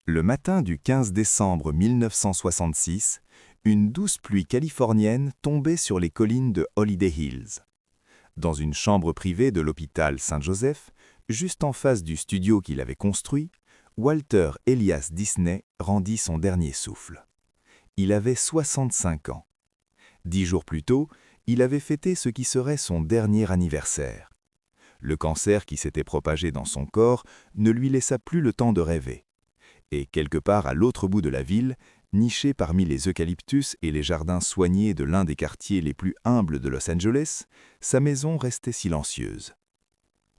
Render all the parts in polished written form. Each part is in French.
Le matin du 15 décembre 1966, une douce pluie californienne tombait sur les collines de Holiday Hills. Dans une chambre privée de l'hôpital Saint-Joseph, juste en face du studio qu'il avait construit, Walter Elias Disney rendit son dernier souffle. Il avait 65 ans. 10 jours plus tôt, il avait fêté ce qui serait son dernier anniversaire. Le cancer qui s'était propagé dans son corps ne lui laissa plus le temps de rêver. Et quelque part à l'autre bout de la ville, niché parmi les eucalyptus et les jardins soignés de l'un des quartiers les plus humbles de Los Angeles, sa maison restait silencieuse.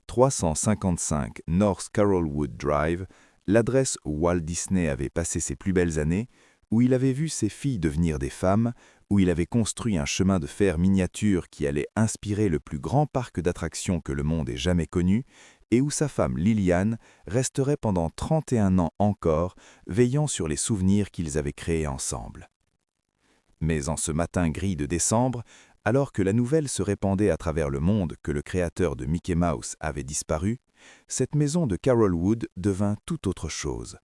355 North Carrollwood Drive, l'adresse où Walt Disney avait passé ses plus belles années, où il avait vu ses filles devenir des femmes, où il avait construit un chemin de fer miniature qui allait inspirer le plus grand parc d'attractions que le monde ait jamais connu, et où sa femme Liliane resterait pendant 31 ans encore, veillant sur les souvenirs qu'ils avaient créés ensemble. Mais en ce matin gris de décembre, alors que la nouvelle se répandait à travers le monde que le créateur de Mickey Mouse avait disparu, cette maison de Carrollwood devint tout autre chose.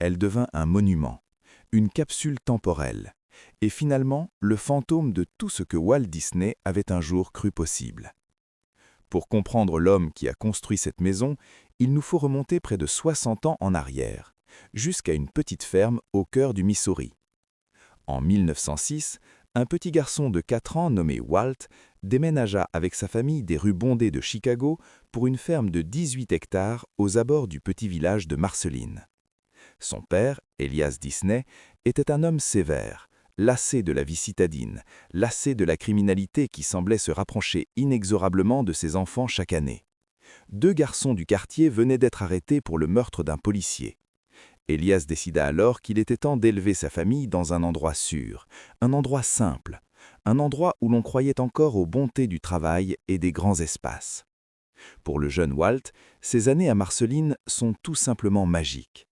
Elle devint un monument, une capsule temporelle, et finalement le fantôme de tout ce que Walt Disney avait un jour cru possible. Pour comprendre l'homme qui a construit cette maison, il nous faut remonter près de 60 ans en arrière, jusqu'à une petite ferme au cœur du Missouri. En 1906, un petit garçon de 4 ans nommé Walt déménagea avec sa famille des rues bondées de Chicago pour une ferme de 18 hectares aux abords du petit village de Marceline. Son père, Elias Disney, était un homme sévère, lassé de la vie citadine, lassé de la criminalité qui semblait se rapprocher inexorablement de ses enfants chaque année. 2 garçons du quartier venaient d'être arrêtés pour le meurtre d'un policier. Elias décida alors qu'il était temps d'élever sa famille dans un endroit sûr, un endroit simple, un endroit où l'on croyait encore aux bontés du travail et des grands espaces. Pour le jeune Walt, ces années à Marceline sont tout simplement magiques.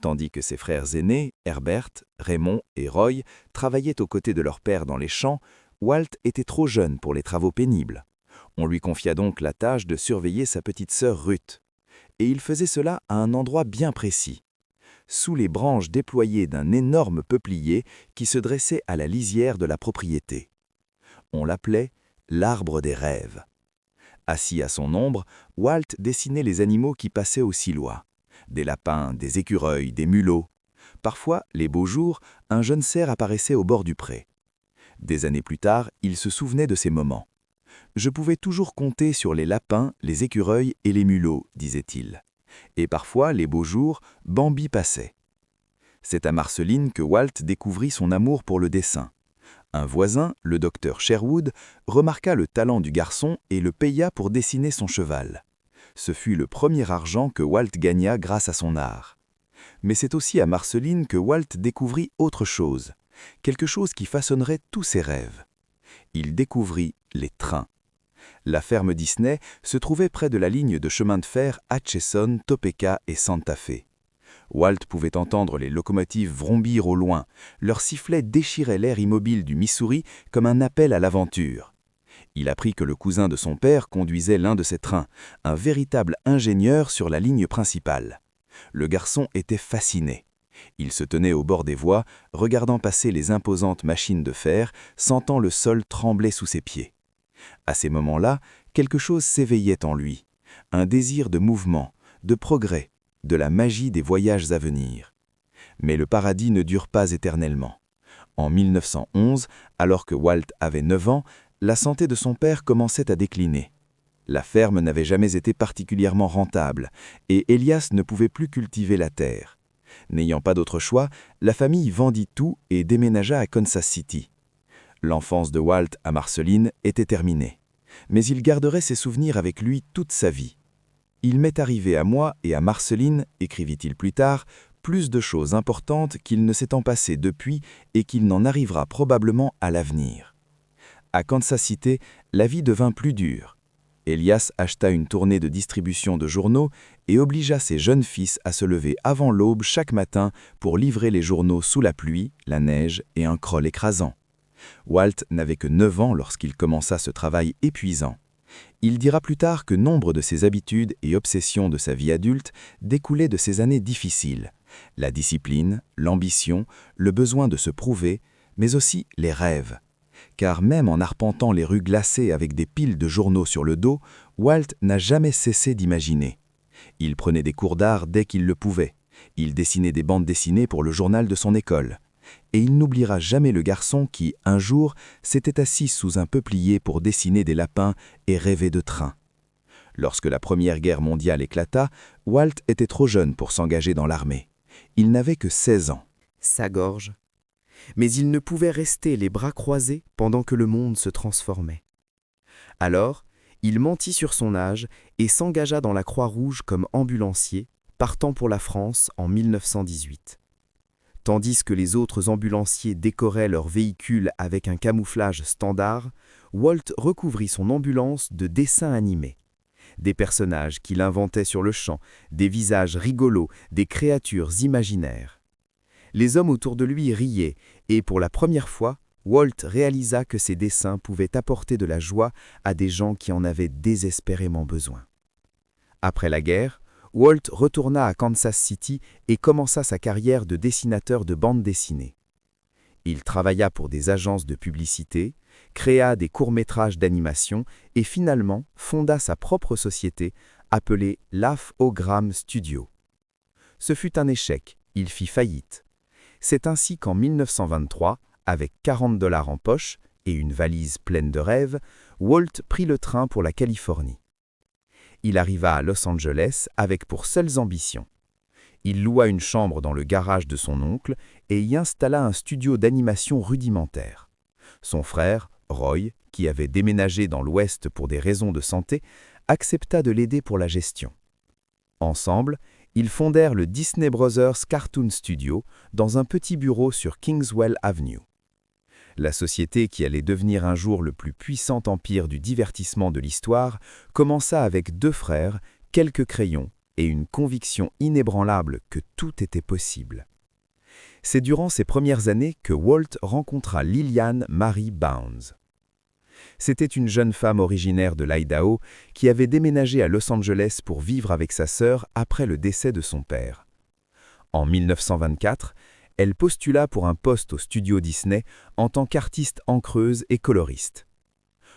Tandis que ses frères aînés, Herbert, Raymond et Roy, travaillaient aux côtés de leur père dans les champs, Walt était trop jeune pour les travaux pénibles. On lui confia donc la tâche de surveiller sa petite sœur Ruth. Et il faisait cela à un endroit bien précis, sous les branches déployées d'un énorme peuplier qui se dressait à la lisière de la propriété. On l'appelait l'arbre des rêves. Assis à son ombre, Walt dessinait les animaux qui passaient aussi loin. Des lapins, des écureuils, des mulots. Parfois, les beaux jours, un jeune cerf apparaissait au bord du pré. Des années plus tard, il se souvenait de ces moments. « Je pouvais toujours compter sur les lapins, les écureuils et les mulots », disait-il. Et parfois, les beaux jours, Bambi passait. C'est à Marceline que Walt découvrit son amour pour le dessin. Un voisin, le docteur Sherwood, remarqua le talent du garçon et le paya pour dessiner son cheval. Ce fut le premier argent que Walt gagna grâce à son art. Mais c'est aussi à Marceline que Walt découvrit autre chose, quelque chose qui façonnerait tous ses rêves. Il découvrit les trains. La ferme Disney se trouvait près de la ligne de chemin de fer Atchison, Topeka et Santa Fe. Walt pouvait entendre les locomotives vrombir au loin, leurs sifflets déchiraient l'air immobile du Missouri comme un appel à l'aventure. Il apprit que le cousin de son père conduisait l'un de ces trains, un véritable ingénieur sur la ligne principale. Le garçon était fasciné. Il se tenait au bord des voies, regardant passer les imposantes machines de fer, sentant le sol trembler sous ses pieds. À ces moments-là, quelque chose s'éveillait en lui, un désir de mouvement, de progrès, de la magie des voyages à venir. Mais le paradis ne dure pas éternellement. En 1911, alors que Walt avait 9 ans, la santé de son père commençait à décliner. La ferme n'avait jamais été particulièrement rentable, et Elias ne pouvait plus cultiver la terre. N'ayant pas d'autre choix, la famille vendit tout et déménagea à Kansas City. L'enfance de Walt à Marceline était terminée, mais il garderait ses souvenirs avec lui toute sa vie. « Il m'est arrivé à moi et à Marceline, écrivit-il plus tard, plus de choses importantes qu'il ne s'étant passé depuis et qu'il n'en arrivera probablement à l'avenir. » À Kansas City, la vie devint plus dure. Elias acheta une tournée de distribution de journaux et obligea ses jeunes fils à se lever avant l'aube chaque matin pour livrer les journaux sous la pluie, la neige et un crolles écrasant. Walt n'avait que 9 ans lorsqu'il commença ce travail épuisant. Il dira plus tard que nombre de ses habitudes et obsessions de sa vie adulte découlaient de ces années difficiles, La discipline, l'ambition, le besoin de se prouver, mais aussi les rêves. Car même en arpentant les rues glacées avec des piles de journaux sur le dos, Walt n'a jamais cessé d'imaginer. Il prenait des cours d'art dès qu'il le pouvait. Il dessinait des bandes dessinées pour le journal de son école. Et il n'oubliera jamais le garçon qui, un jour, s'était assis sous un peuplier pour dessiner des lapins et rêver de trains. Lorsque la Première Guerre mondiale éclata, Walt était trop jeune pour s'engager dans l'armée. Il n'avait que 16 ans. Sa gorge. Mais il ne pouvait rester les bras croisés pendant que le monde se transformait. Alors, il mentit sur son âge et s'engagea dans la Croix-Rouge comme ambulancier, partant pour la France en 1918. Tandis que les autres ambulanciers décoraient leurs véhicules avec un camouflage standard, Walt recouvrit son ambulance de dessins animés. Des personnages qu'il inventait sur le champ, des visages rigolos, des créatures imaginaires. Les hommes autour de lui riaient, et pour la première fois, Walt réalisa que ses dessins pouvaient apporter de la joie à des gens qui en avaient désespérément besoin. Après la guerre, Walt retourna à Kansas City et commença sa carrière de dessinateur de bandes dessinées. Il travailla pour des agences de publicité, créa des courts-métrages d'animation et finalement fonda sa propre société appelée Laugh-O-Gram Studio. Ce fut un échec, il fit faillite. C'est ainsi qu'en 1923, avec 40 $ en poche et une valise pleine de rêves, Walt prit le train pour la Californie. Il arriva à Los Angeles avec pour seules ambitions. Il loua une chambre dans le garage de son oncle et y installa un studio d'animation rudimentaire. Son frère, Roy, qui avait déménagé dans l'Ouest pour des raisons de santé, accepta de l'aider pour la gestion. Ensemble, ils fondèrent le Disney Brothers Cartoon Studio dans un petit bureau sur Kingswell Avenue. La société qui allait devenir un jour le plus puissant empire du divertissement de l'histoire commença avec 2 frères, quelques crayons et une conviction inébranlable que tout était possible. C'est durant ces premières années que Walt rencontra Lillian Marie Bounds. C'était une jeune femme originaire de l'Idaho qui avait déménagé à Los Angeles pour vivre avec sa sœur après le décès de son père. En 1924, elle postula pour un poste au studio Disney en tant qu'artiste encreuse et coloriste.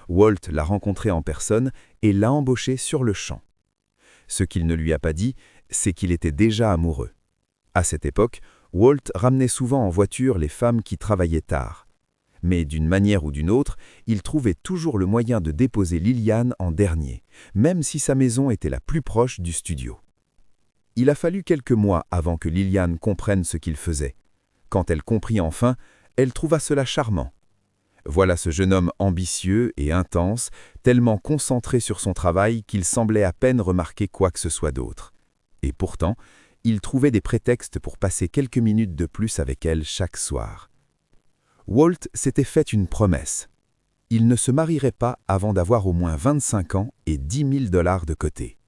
Walt l'a rencontrée en personne et l'a embauchée sur le champ. Ce qu'il ne lui a pas dit, c'est qu'il était déjà amoureux. À cette époque, Walt ramenait souvent en voiture les femmes qui travaillaient tard. Mais d'une manière ou d'une autre, il trouvait toujours le moyen de déposer Lillian en dernier, même si sa maison était la plus proche du studio. Il a fallu quelques mois avant que Lillian comprenne ce qu'il faisait. Quand elle comprit enfin, elle trouva cela charmant. Voilà ce jeune homme ambitieux et intense, tellement concentré sur son travail qu'il semblait à peine remarquer quoi que ce soit d'autre. Et pourtant, il trouvait des prétextes pour passer quelques minutes de plus avec elle chaque soir. Walt s'était fait une promesse. Il ne se marierait pas avant d'avoir au moins 25 ans et 10 000 $ de côté.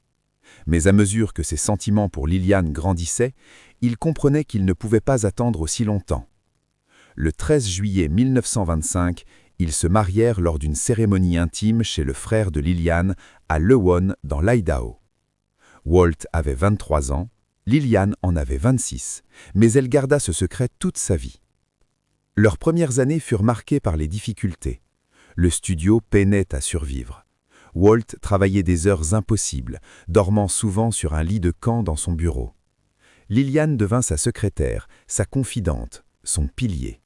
Mais à mesure que ses sentiments pour Lillian grandissaient, il comprenait qu'il ne pouvait pas attendre aussi longtemps. Le 13 juillet 1925, ils se marièrent lors d'une cérémonie intime chez le frère de Lillian à Lewon, dans l'Idaho. Walt avait 23 ans, Lillian en avait 26, mais elle garda ce secret toute sa vie. Leurs premières années furent marquées par les difficultés. Le studio peinait à survivre. Walt travaillait des heures impossibles, dormant souvent sur un lit de camp dans son bureau. Lillian devint sa secrétaire, sa confidente, son pilier.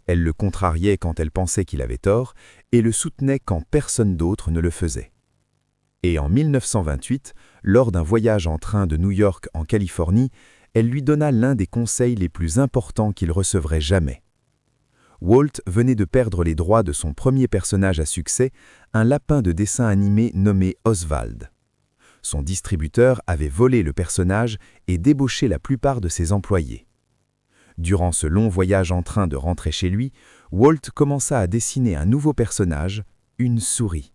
Elle le contrariait quand elle pensait qu'il avait tort et le soutenait quand personne d'autre ne le faisait. Et en 1928, lors d'un voyage en train de New York en Californie, elle lui donna l'un des conseils les plus importants qu'il recevrait jamais. Walt venait de perdre les droits de son premier personnage à succès, un lapin de dessin animé nommé Oswald. Son distributeur avait volé le personnage et débauché la plupart de ses employés. Durant ce long voyage en train de rentrer chez lui, Walt commença à dessiner un nouveau personnage, une souris.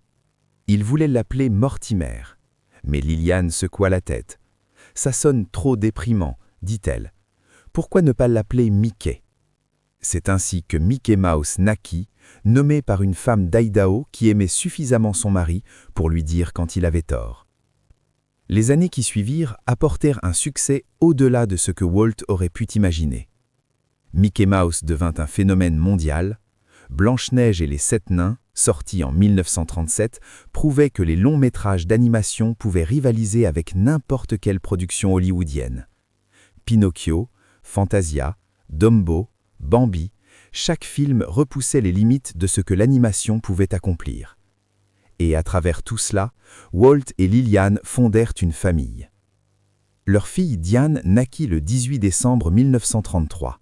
Il voulait l'appeler Mortimer, mais Lillian secoua la tête. « Ça sonne trop déprimant », dit-elle. « Pourquoi ne pas l'appeler Mickey ?» C'est ainsi que Mickey Mouse naquit, nommé par une femme d'Idaho qui aimait suffisamment son mari pour lui dire quand il avait tort. Les années qui suivirent apportèrent un succès au-delà de ce que Walt aurait pu imaginer. Mickey Mouse devint un phénomène mondial. Blanche-Neige et les 7 nains, sorti en 1937, prouvaient que les longs métrages d'animation pouvaient rivaliser avec n'importe quelle production hollywoodienne. Pinocchio, Fantasia, Dumbo, Bambi, chaque film repoussait les limites de ce que l'animation pouvait accomplir. Et à travers tout cela, Walt et Lillian fondèrent une famille. Leur fille Diane naquit le 18 décembre 1933.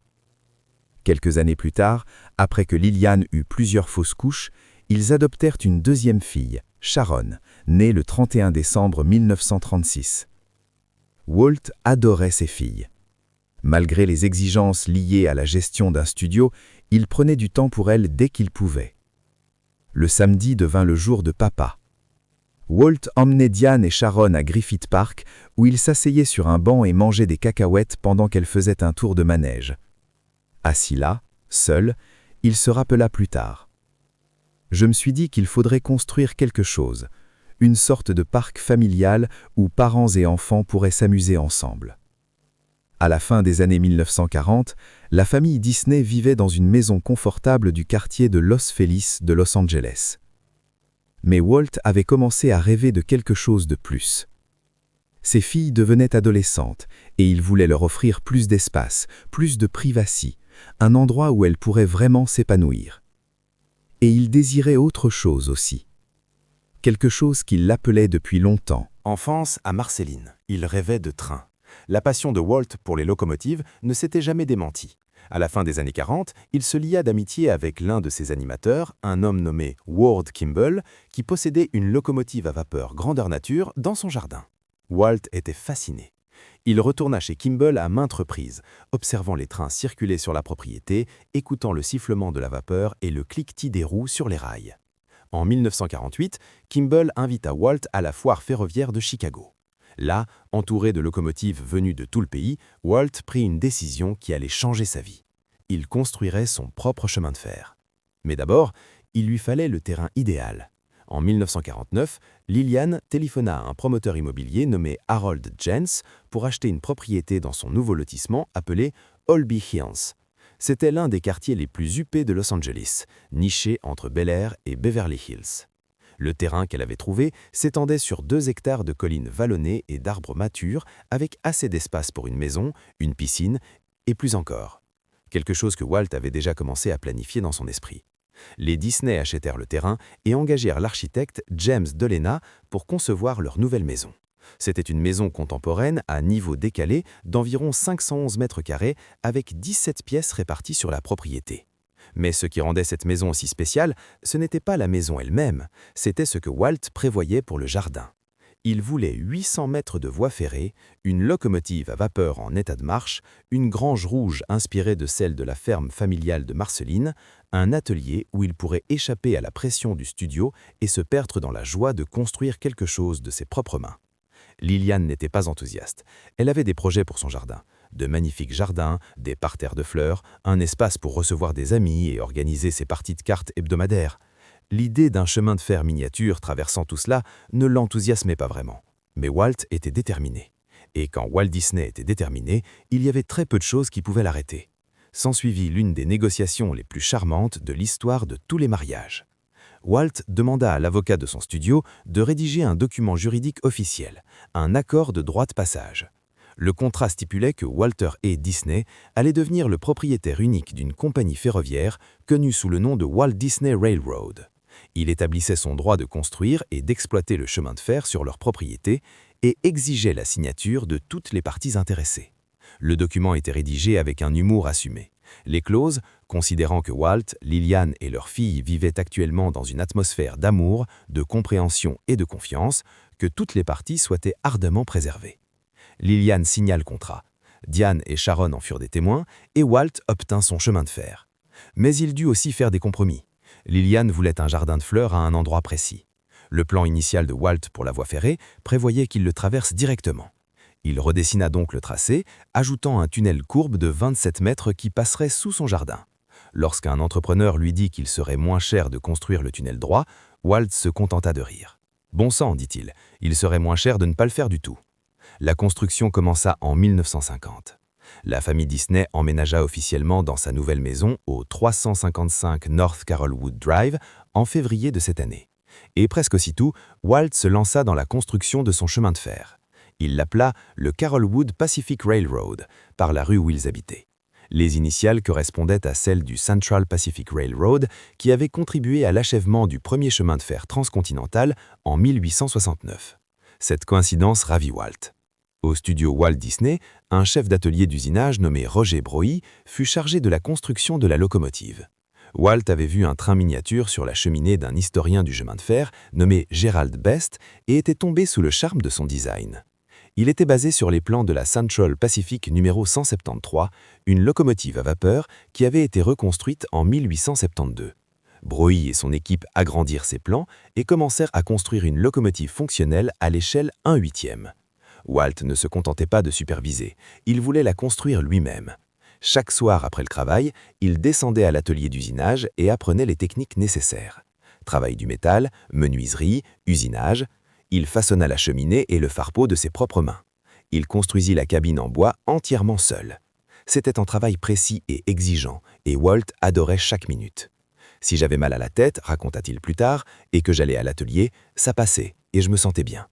Quelques années plus tard, après que Lillian eut plusieurs fausses couches, ils adoptèrent une deuxième fille, Sharon, née le 31 décembre 1936. Walt adorait ses filles. Malgré les exigences liées à la gestion d'un studio, il prenait du temps pour elles dès qu'il pouvait. Le samedi devint le jour de papa. Walt emmenait Diane et Sharon à Griffith Park, où ils s'asseyaient sur un banc et mangeaient des cacahuètes pendant qu'elles faisaient un tour de manège. Assis là, seul, il se rappela plus tard. Je me suis dit qu'il faudrait construire quelque chose, une sorte de parc familial où parents et enfants pourraient s'amuser ensemble. À la fin des années 1940, la famille Disney vivait dans une maison confortable du quartier de Los Feliz de Los Angeles. Mais Walt avait commencé à rêver de quelque chose de plus. Ses filles devenaient adolescentes et il voulait leur offrir plus d'espace, plus de privacy, un endroit où elles pourraient vraiment s'épanouir. Et il désirait autre chose aussi. Quelque chose qui l'appelait depuis longtemps. Enfance à Marceline, il rêvait de train. La passion de Walt pour les locomotives ne s'était jamais démentie. À la fin des années 40, il se lia d'amitié avec l'un de ses animateurs, un homme nommé Ward Kimball, qui possédait une locomotive à vapeur grandeur nature dans son jardin. Walt était fasciné. Il retourna chez Kimball à maintes reprises, observant les trains circuler sur la propriété, écoutant le sifflement de la vapeur et le cliquetis des roues sur les rails. En 1948, Kimball invita Walt à la foire ferroviaire de Chicago. Là, entouré de locomotives venues de tout le pays, Walt prit une décision qui allait changer sa vie. Il construirait son propre chemin de fer. Mais d'abord, il lui fallait le terrain idéal. En 1949, Lillian téléphona à un promoteur immobilier nommé Harold Jens pour acheter une propriété dans son nouveau lotissement appelé Holby Hills. C'était l'un des quartiers les plus huppés de Los Angeles, niché entre Bel Air et Beverly Hills. Le terrain qu'elle avait trouvé s'étendait sur 2 hectares de collines vallonnées et d'arbres matures, avec assez d'espace pour une maison, une piscine et plus encore. Quelque chose que Walt avait déjà commencé à planifier dans son esprit. Les Disney achetèrent le terrain et engagèrent l'architecte James Delena pour concevoir leur nouvelle maison. C'était une maison contemporaine à niveau décalé d'environ 511 mètres carrés avec 17 pièces réparties sur la propriété. Mais ce qui rendait cette maison aussi spéciale, ce n'était pas la maison elle-même, c'était ce que Walt prévoyait pour le jardin. Il voulait 800 mètres de voies ferrées, une locomotive à vapeur en état de marche, une grange rouge inspirée de celle de la ferme familiale de Marceline, un atelier où il pourrait échapper à la pression du studio et se perdre dans la joie de construire quelque chose de ses propres mains. Lillian n'était pas enthousiaste. Elle avait des projets pour son jardin. De magnifiques jardins, des parterres de fleurs, un espace pour recevoir des amis et organiser ses parties de cartes hebdomadaires. L'idée d'un chemin de fer miniature traversant tout cela ne l'enthousiasmait pas vraiment. Mais Walt était déterminé. Et quand Walt Disney était déterminé, il y avait très peu de choses qui pouvaient l'arrêter. S'ensuivit l'une des négociations les plus charmantes de l'histoire de tous les mariages. Walt demanda à l'avocat de son studio de rédiger un document juridique officiel, un accord de droit de passage. Le contrat stipulait que Walter A. Disney allait devenir le propriétaire unique d'une compagnie ferroviaire connue sous le nom de Walt Disney Railroad. Il établissait son droit de construire et d'exploiter le chemin de fer sur leur propriété et exigeait la signature de toutes les parties intéressées. Le document était rédigé avec un humour assumé. Les clauses, considérant que Walt, Lillian et leur fille vivaient actuellement dans une atmosphère d'amour, de compréhension et de confiance, que toutes les parties souhaitaient ardemment préserver. Lillian signa le contrat. Diane et Sharon en furent des témoins et Walt obtint son chemin de fer. Mais il dut aussi faire des compromis. Lillian voulait un jardin de fleurs à un endroit précis. Le plan initial de Walt pour la voie ferrée prévoyait qu'il le traverse directement. Il redessina donc le tracé, ajoutant un tunnel courbe de 27 mètres qui passerait sous son jardin. Lorsqu'un entrepreneur lui dit qu'il serait moins cher de construire le tunnel droit, Walt se contenta de rire. Bon sang, dit-il, il serait moins cher de ne pas le faire du tout. La construction commença en 1950. La famille Disney emménagea officiellement dans sa nouvelle maison au 355 North Carolwood Drive en février de cette année. Et presque aussitôt, Walt se lança dans la construction de son chemin de fer. Il l'appela le Carolwood Pacific Railroad, par la rue où ils habitaient. Les initiales correspondaient à celles du Central Pacific Railroad qui avait contribué à l'achèvement du premier chemin de fer transcontinental en 1869. Cette coïncidence ravit Walt. Au studio Walt Disney, un chef d'atelier d'usinage nommé Roger Broy fut chargé de la construction de la locomotive. Walt avait vu un train miniature sur la cheminée d'un historien du chemin de fer nommé Gerald Best et était tombé sous le charme de son design. Il était basé sur les plans de la Central Pacific numéro 173, une locomotive à vapeur qui avait été reconstruite en 1872. Broy et son équipe agrandirent ces plans et commencèrent à construire une locomotive fonctionnelle à l'échelle 1/8. Walt ne se contentait pas de superviser, il voulait la construire lui-même. Chaque soir après le travail, il descendait à l'atelier d'usinage et apprenait les techniques nécessaires. Travail du métal, menuiserie, usinage. Il façonna la cheminée et le farpeau de ses propres mains. Il construisit la cabine en bois entièrement seul. C'était un travail précis et exigeant, et Walt adorait chaque minute. Si j'avais mal à la tête, raconta-t-il plus tard, et que j'allais à l'atelier, ça passait, et je me sentais bien.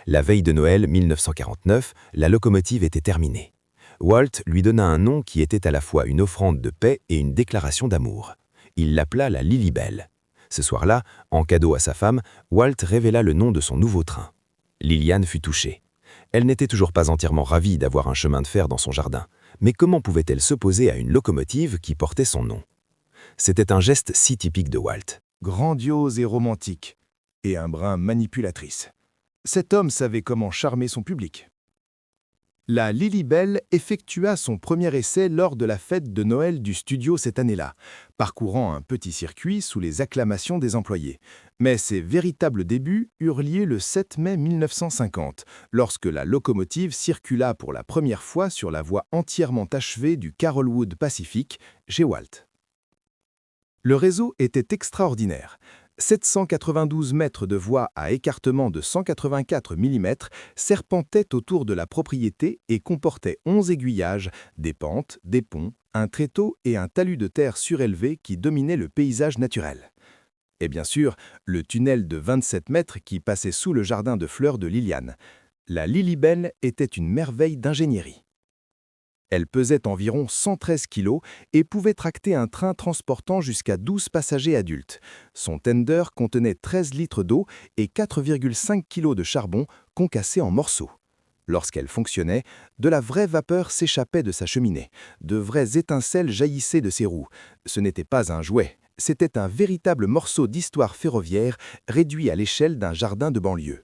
La veille de Noël 1949, la locomotive était terminée. Walt lui donna un nom qui était à la fois une offrande de paix et une déclaration d'amour. Il l'appela la Lily Bell. Ce soir-là, en cadeau à sa femme, Walt révéla le nom de son nouveau train. Liliane fut touchée. Elle n'était toujours pas entièrement ravie d'avoir un chemin de fer dans son jardin, mais comment pouvait-elle s'opposer à une locomotive qui portait son nom? C'était un geste si typique de Walt. Grandiose et romantique, et un brin manipulatrice. Cet homme savait comment charmer son public. La Lily Bell effectua son premier essai lors de la fête de Noël du studio cette année-là, parcourant un petit circuit sous les acclamations des employés. Mais ses véritables débuts eurent lieu le 7 mai 1950, lorsque la locomotive circula pour la première fois sur la voie entièrement achevée du Carolwood Pacific, chez Walt. Le réseau était extraordinaire. 792 mètres de voie à écartement de 184 mm serpentaient autour de la propriété et comportaient 11 aiguillages, des pentes, des ponts, un tréteau et un talus de terre surélevé qui dominait le paysage naturel. Et bien sûr, le tunnel de 27 mètres qui passait sous le jardin de fleurs de Liliane. La Lily Bell était une merveille d'ingénierie. Elle pesait environ 113 kg et pouvait tracter un train transportant jusqu'à 12 passagers adultes. Son tender contenait 13 litres d'eau et 4,5 kg de charbon concassé en morceaux. Lorsqu'elle fonctionnait, de la vraie vapeur s'échappait de sa cheminée. De vraies étincelles jaillissaient de ses roues. Ce n'était pas un jouet, c'était un véritable morceau d'histoire ferroviaire réduit à l'échelle d'un jardin de banlieue.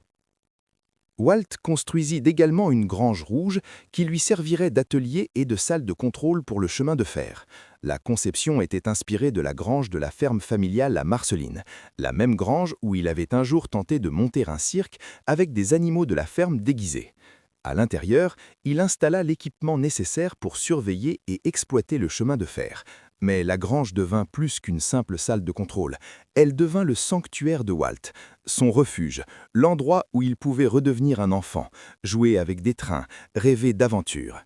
Walt construisit également une grange rouge qui lui servirait d'atelier et de salle de contrôle pour le chemin de fer. La conception était inspirée de la grange de la ferme familiale à Marceline, la même grange où il avait un jour tenté de monter un cirque avec des animaux de la ferme déguisés. À l'intérieur, il installa l'équipement nécessaire pour surveiller et exploiter le chemin de fer. Mais la grange devint plus qu'une simple salle de contrôle. Elle devint le sanctuaire de Walt, son refuge, l'endroit où il pouvait redevenir un enfant, jouer avec des trains, rêver d'aventure.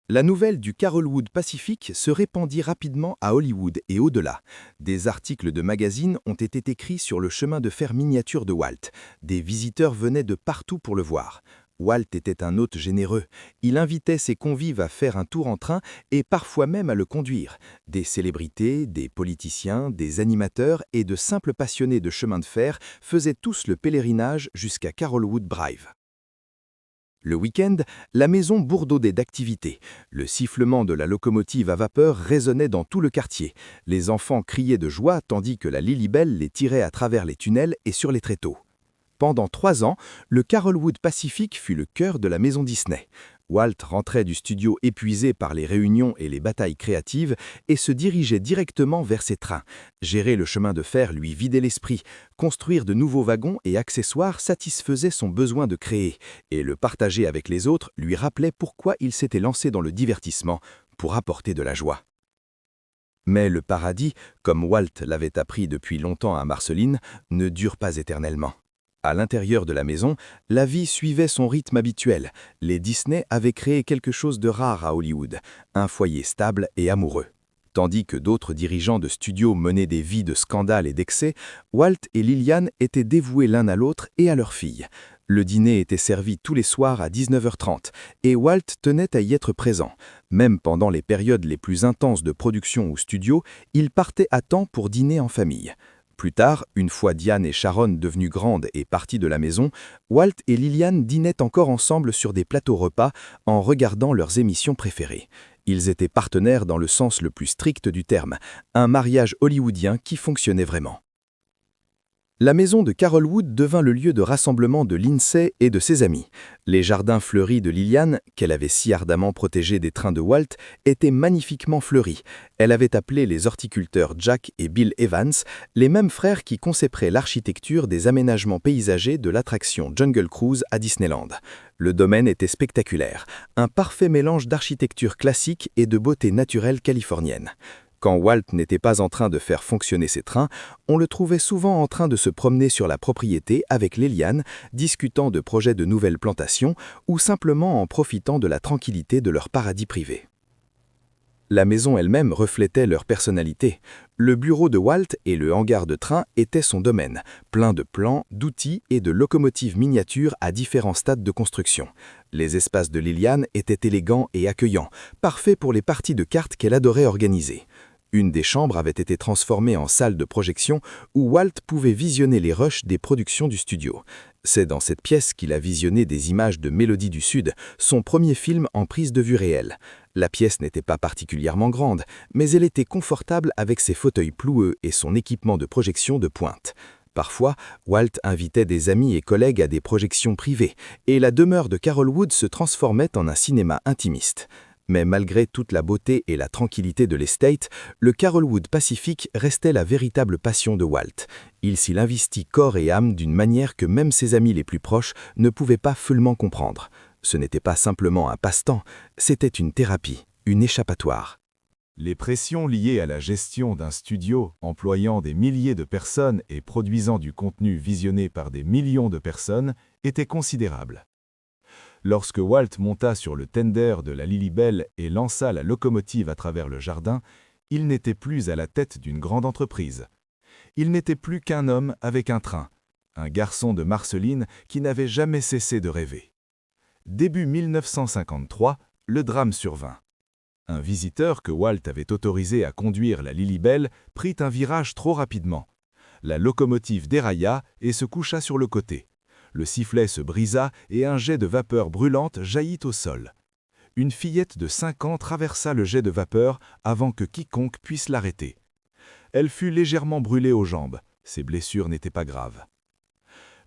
La nouvelle du Carolwood Pacific se répandit rapidement à Hollywood et au-delà. Des articles de magazines ont été écrits sur le chemin de fer miniature de Walt. Des visiteurs venaient de partout pour le voir. Walt était un hôte généreux. Il invitait ses convives à faire un tour en train et parfois même à le conduire. Des célébrités, des politiciens, des animateurs et de simples passionnés de chemin de fer faisaient tous le pèlerinage jusqu'à Carolwood Drive. Le week-end, la maison bourdonnait d'activité. Le sifflement de la locomotive à vapeur résonnait dans tout le quartier. Les enfants criaient de joie tandis que la Lily Bell les tirait à travers les tunnels et sur les tréteaux. Pendant 3 ans, le Carolwood Pacific fut le cœur de la maison Disney. Walt rentrait du studio épuisé par les réunions et les batailles créatives et se dirigeait directement vers ses trains. Gérer le chemin de fer lui vidait l'esprit. Construire de nouveaux wagons et accessoires satisfaisait son besoin de créer. Et le partager avec les autres lui rappelait pourquoi il s'était lancé dans le divertissement, pour apporter de la joie. Mais le paradis, comme Walt l'avait appris depuis longtemps à Marceline, ne dure pas éternellement. À l'intérieur de la maison, la vie suivait son rythme habituel. Les Disney avaient créé quelque chose de rare à Hollywood, un foyer stable et amoureux. Tandis que d'autres dirigeants de studios menaient des vies de scandales et d'excès, Walt et Lillian étaient dévoués l'un à l'autre et à leur fille. Le dîner était servi tous les soirs à 19h30 et Walt tenait à y être présent. Même pendant les périodes les plus intenses de production ou studio, il partait à temps pour dîner en famille. Plus tard, une fois Diane et Sharon devenues grandes et parties de la maison, Walt et Lillian dînaient encore ensemble sur des plateaux repas en regardant leurs émissions préférées. Ils étaient partenaires dans le sens le plus strict du terme, un mariage hollywoodien qui fonctionnait vraiment. La maison de Carolwood devint le lieu de rassemblement de Lindsay et de ses amis. Les jardins fleuris de Lillian, qu'elle avait si ardemment protégés des trains de Walt, étaient magnifiquement fleuris. Elle avait appelé les horticulteurs Jack et Bill Evans, les mêmes frères qui conceperaient l'architecture des aménagements paysagers de l'attraction Jungle Cruise à Disneyland. Le domaine était spectaculaire, un parfait mélange d'architecture classique et de beauté naturelle californienne. Quand Walt n'était pas en train de faire fonctionner ses trains, on le trouvait souvent en train de se promener sur la propriété avec Lillian, discutant de projets de nouvelles plantations ou simplement en profitant de la tranquillité de leur paradis privé. La maison elle-même reflétait leur personnalité. Le bureau de Walt et le hangar de train étaient son domaine, plein de plans, d'outils et de locomotives miniatures à différents stades de construction. Les espaces de Lillian étaient élégants et accueillants, parfaits pour les parties de cartes qu'elle adorait organiser. Une des chambres avait été transformée en salle de projection où Walt pouvait visionner les rushs des productions du studio. C'est dans cette pièce qu'il a visionné des images de Mélodie du Sud, son premier film en prise de vue réelle. La pièce n'était pas particulièrement grande, mais elle était confortable avec ses fauteuils ploueux et son équipement de projection de pointe. Parfois, Walt invitait des amis et collègues à des projections privées, et la demeure de Carolwood se transformait en un cinéma intimiste. Mais malgré toute la beauté et la tranquillité de l'estate, le Carolwood Pacific restait la véritable passion de Walt. Il s'y investit corps et âme d'une manière que même ses amis les plus proches ne pouvaient pas fullement comprendre. Ce n'était pas simplement un passe-temps, c'était une thérapie, une échappatoire. Les pressions liées à la gestion d'un studio employant des milliers de personnes et produisant du contenu visionné par des millions de personnes étaient considérables. Lorsque Walt monta sur le tender de la Lilybelle et lança la locomotive à travers le jardin, il n'était plus à la tête d'une grande entreprise. Il n'était plus qu'un homme avec un train, un garçon de Marceline qui n'avait jamais cessé de rêver. Début 1953, le drame survint. Un visiteur que Walt avait autorisé à conduire la Lilybelle prit un virage trop rapidement. La locomotive dérailla et se coucha sur le côté. Le sifflet se brisa et un jet de vapeur brûlante jaillit au sol. Une fillette de 5 ans traversa le jet de vapeur avant que quiconque puisse l'arrêter. Elle fut légèrement brûlée aux jambes. Ses blessures n'étaient pas graves.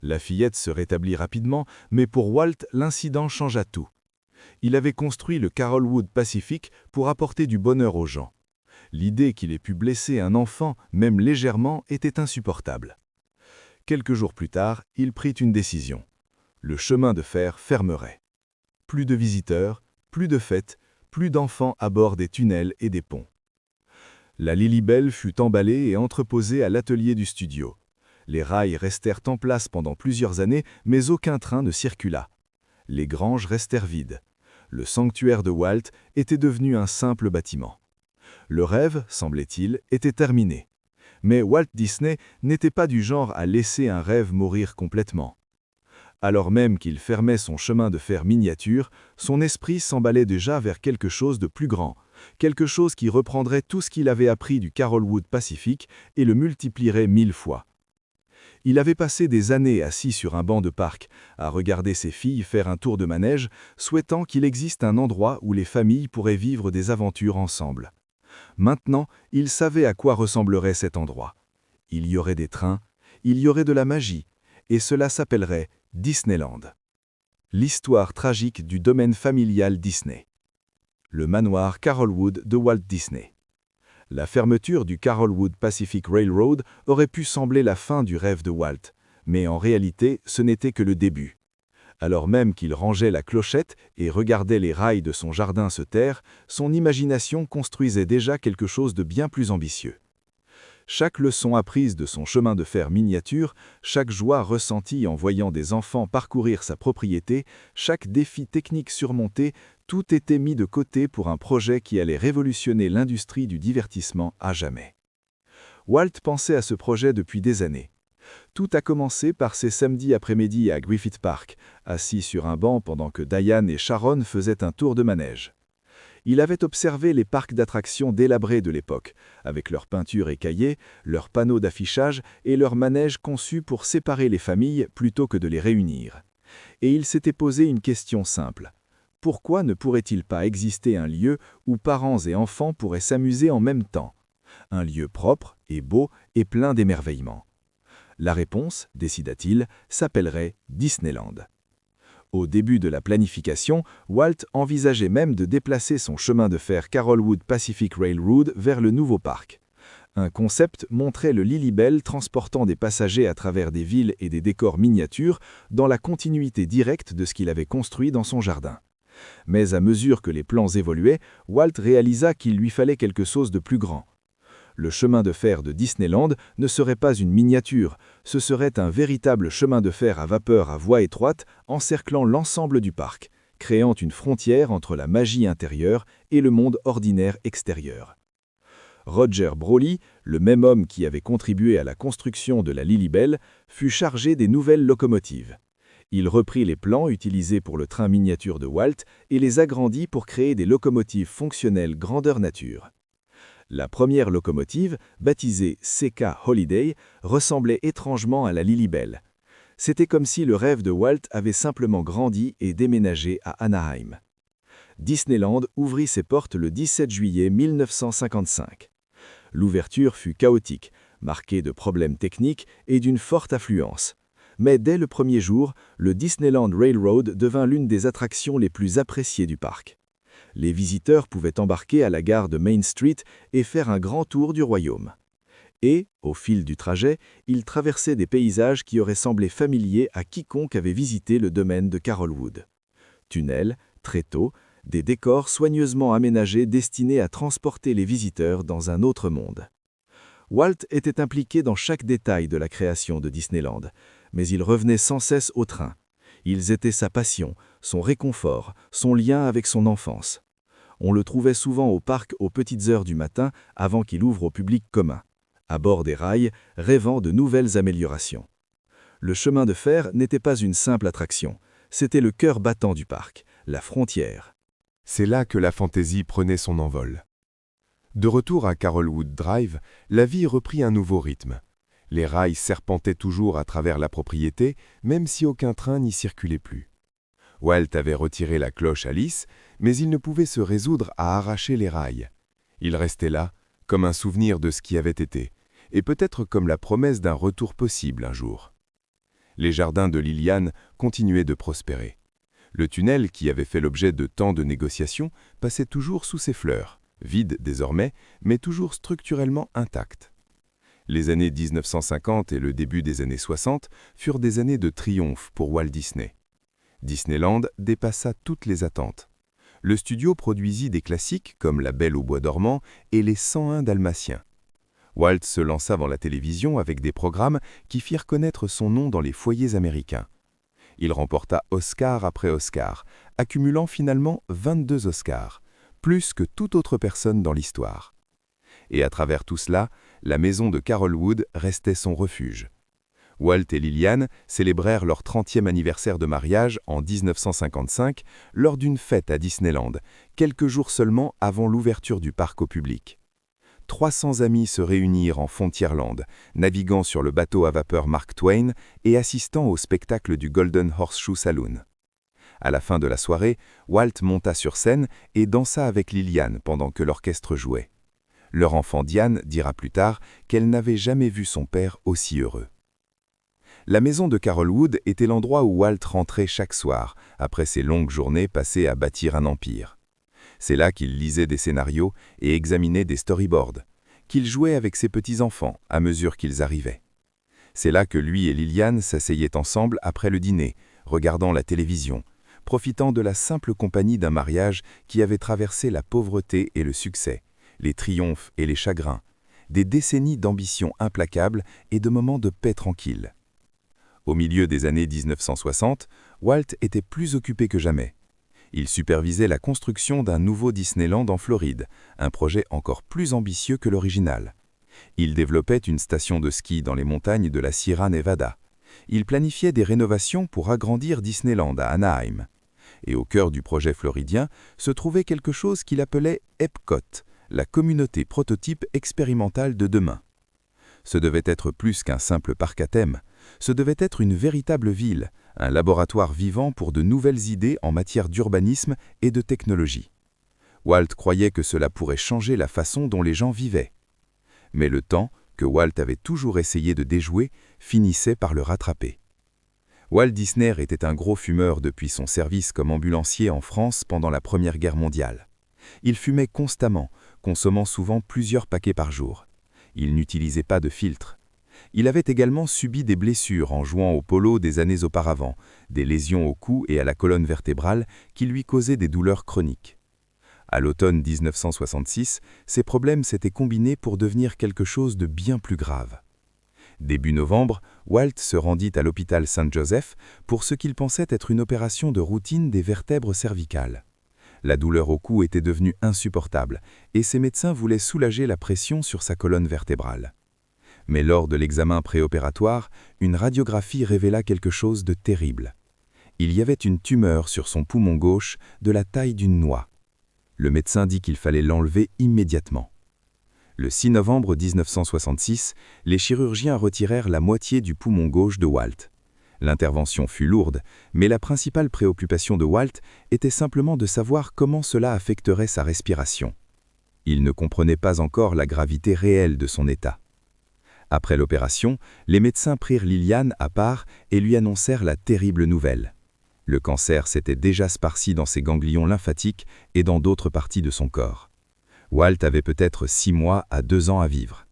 La fillette se rétablit rapidement, mais pour Walt, l'incident changea tout. Il avait construit le Carolwood Pacific pour apporter du bonheur aux gens. L'idée qu'il ait pu blesser un enfant, même légèrement, était insupportable. Quelques jours plus tard, il prit une décision. Le chemin de fer fermerait. Plus de visiteurs, plus de fêtes, plus d'enfants à bord des tunnels et des ponts. La Lilybelle fut emballée et entreposée à l'atelier du studio. Les rails restèrent en place pendant plusieurs années, mais aucun train ne circula. Les granges restèrent vides. Le sanctuaire de Walt était devenu un simple bâtiment. Le rêve, semblait-il, était terminé. Mais Walt Disney n'était pas du genre à laisser un rêve mourir complètement. Alors même qu'il fermait son chemin de fer miniature, son esprit s'emballait déjà vers quelque chose de plus grand, quelque chose qui reprendrait tout ce qu'il avait appris du Carolwood Pacific et le multiplierait 1000 fois. Il avait passé des années assis sur un banc de parc, à regarder ses filles faire un tour de manège, souhaitant qu'il existe un endroit où les familles pourraient vivre des aventures ensemble. Maintenant, il savait à quoi ressemblerait cet endroit. Il y aurait des trains, il y aurait de la magie, et cela s'appellerait Disneyland. L'histoire tragique du domaine familial Disney. Le manoir Carolwood de Walt Disney. La fermeture du Carolwood Pacific Railroad aurait pu sembler la fin du rêve de Walt, mais en réalité, ce n'était que le début. Alors même qu'il rangeait la clochette et regardait les rails de son jardin se taire, son imagination construisait déjà quelque chose de bien plus ambitieux. Chaque leçon apprise de son chemin de fer miniature, chaque joie ressentie en voyant des enfants parcourir sa propriété, chaque défi technique surmonté, tout était mis de côté pour un projet qui allait révolutionner l'industrie du divertissement à jamais. Walt pensait à ce projet depuis des années. Tout a commencé par ces samedis après-midi à Griffith Park, assis sur un banc pendant que Diane et Sharon faisaient un tour de manège. Il avait observé les parcs d'attractions délabrés de l'époque, avec leurs peintures écaillées, leurs panneaux d'affichage et leurs manèges conçus pour séparer les familles plutôt que de les réunir. Et il s'était posé une question simple. Pourquoi ne pourrait-il pas exister un lieu où parents et enfants pourraient s'amuser en même temps? Un lieu propre et beau et plein d'émerveillement. La réponse, décida-t-il, s'appellerait Disneyland. Au début de la planification, Walt envisageait même de déplacer son chemin de fer Carolwood Pacific Railroad vers le nouveau parc. Un concept montrait le Lilybelle transportant des passagers à travers des villes et des décors miniatures dans la continuité directe de ce qu'il avait construit dans son jardin. Mais à mesure que les plans évoluaient, Walt réalisa qu'il lui fallait quelque chose de plus grand. Le chemin de fer de Disneyland ne serait pas une miniature, ce serait un véritable chemin de fer à vapeur à voie étroite encerclant l'ensemble du parc, créant une frontière entre la magie intérieure et le monde ordinaire extérieur. Roger Broley, le même homme qui avait contribué à la construction de la Lilybelle, fut chargé des nouvelles locomotives. Il reprit les plans utilisés pour le train miniature de Walt et les agrandit pour créer des locomotives fonctionnelles grandeur nature. La première locomotive, baptisée CK Holiday, ressemblait étrangement à la Lilybelle. C'était comme si le rêve de Walt avait simplement grandi et déménagé à Anaheim. Disneyland ouvrit ses portes le 17 juillet 1955. L'ouverture fut chaotique, marquée de problèmes techniques et d'une forte affluence. Mais dès le premier jour, le Disneyland Railroad devint l'une des attractions les plus appréciées du parc. Les visiteurs pouvaient embarquer à la gare de Main Street et faire un grand tour du royaume. Et, au fil du trajet, ils traversaient des paysages qui auraient semblé familiers à quiconque avait visité le domaine de Carolwood. Tunnels, tréteaux, des décors soigneusement aménagés destinés à transporter les visiteurs dans un autre monde. Walt était impliqué dans chaque détail de la création de Disneyland, mais il revenait sans cesse au train. Ils étaient sa passion, son réconfort, son lien avec son enfance. On le trouvait souvent au parc aux petites heures du matin avant qu'il ouvre au public commun, à bord des rails, rêvant de nouvelles améliorations. Le chemin de fer n'était pas une simple attraction, c'était le cœur battant du parc, la frontière. C'est là que la fantaisie prenait son envol. De retour à Carolwood Drive, la vie reprit un nouveau rythme. Les rails serpentaient toujours à travers la propriété, même si aucun train n'y circulait plus. Walt avait retiré la cloche à lisse, mais il ne pouvait se résoudre à arracher les rails. Il restait là, comme un souvenir de ce qui avait été, et peut-être comme la promesse d'un retour possible un jour. Les jardins de Liliane continuaient de prospérer. Le tunnel, qui avait fait l'objet de tant de négociations, passait toujours sous ses fleurs, vide désormais, mais toujours structurellement intact. Les années 1950 et le début des années 60 furent des années de triomphe pour Walt Disney. Disneyland dépassa toutes les attentes. Le studio produisit des classiques comme La Belle au bois dormant et Les 101 Dalmatiens. Walt se lança dans la télévision avec des programmes qui firent connaître son nom dans les foyers américains. Il remporta Oscar après Oscar, accumulant finalement 22 Oscars, plus que toute autre personne dans l'histoire. Et à travers tout cela, la maison de Carolwood restait son refuge. Walt et Liliane célébrèrent leur 30e anniversaire de mariage en 1955 lors d'une fête à Disneyland, quelques jours seulement avant l'ouverture du parc au public. 300 amis se réunirent en Frontierland, naviguant sur le bateau à vapeur Mark Twain et assistant au spectacle du Golden Horseshoe Saloon. À la fin de la soirée, Walt monta sur scène et dansa avec Liliane pendant que l'orchestre jouait. Leur enfant Diane dira plus tard qu'elle n'avait jamais vu son père aussi heureux. La maison de Carolwood était l'endroit où Walt rentrait chaque soir, après ses longues journées passées à bâtir un empire. C'est là qu'il lisait des scénarios et examinait des storyboards, qu'il jouait avec ses petits-enfants à mesure qu'ils arrivaient. C'est là que lui et Liliane s'asseyaient ensemble après le dîner, regardant la télévision, profitant de la simple compagnie d'un mariage qui avait traversé la pauvreté et le succès, les triomphes et les chagrins, des décennies d'ambition implacable et de moments de paix tranquille. Au milieu des années 1960, Walt était plus occupé que jamais. Il supervisait la construction d'un nouveau Disneyland en Floride, un projet encore plus ambitieux que l'original. Il développait une station de ski dans les montagnes de la Sierra Nevada. Il planifiait des rénovations pour agrandir Disneyland à Anaheim. Et au cœur du projet floridien se trouvait quelque chose qu'il appelait Epcot, la communauté prototype expérimentale de demain. Ce devait être plus qu'un simple parc à thème, ce devait être une véritable ville, un laboratoire vivant pour de nouvelles idées en matière d'urbanisme et de technologie. Walt croyait que cela pourrait changer la façon dont les gens vivaient. Mais le temps, que Walt avait toujours essayé de déjouer, finissait par le rattraper. Walt Disney était un gros fumeur depuis son service comme ambulancier en France pendant la Première Guerre mondiale. Il fumait constamment, consommant souvent plusieurs paquets par jour. Il n'utilisait pas de filtre. Il avait également subi des blessures en jouant au polo des années auparavant, des lésions au cou et à la colonne vertébrale qui lui causaient des douleurs chroniques. À l'automne 1966, ces problèmes s'étaient combinés pour devenir quelque chose de bien plus grave. Début novembre, Walt se rendit à l'hôpital Saint-Joseph pour ce qu'il pensait être une opération de routine des vertèbres cervicales. La douleur au cou était devenue insupportable et ses médecins voulaient soulager la pression sur sa colonne vertébrale. Mais lors de l'examen préopératoire, une radiographie révéla quelque chose de terrible. Il y avait une tumeur sur son poumon gauche de la taille d'une noix. Le médecin dit qu'il fallait l'enlever immédiatement. Le 6 novembre 1966, les chirurgiens retirèrent la moitié du poumon gauche de Walt. L'intervention fut lourde, mais la principale préoccupation de Walt était simplement de savoir comment cela affecterait sa respiration. Il ne comprenait pas encore la gravité réelle de son état. Après l'opération, les médecins prirent Liliane à part et lui annoncèrent la terrible nouvelle. Le cancer s'était déjà sparci dans ses ganglions lymphatiques et dans d'autres parties de son corps. Walt avait peut-être 6 mois à 2 ans à vivre.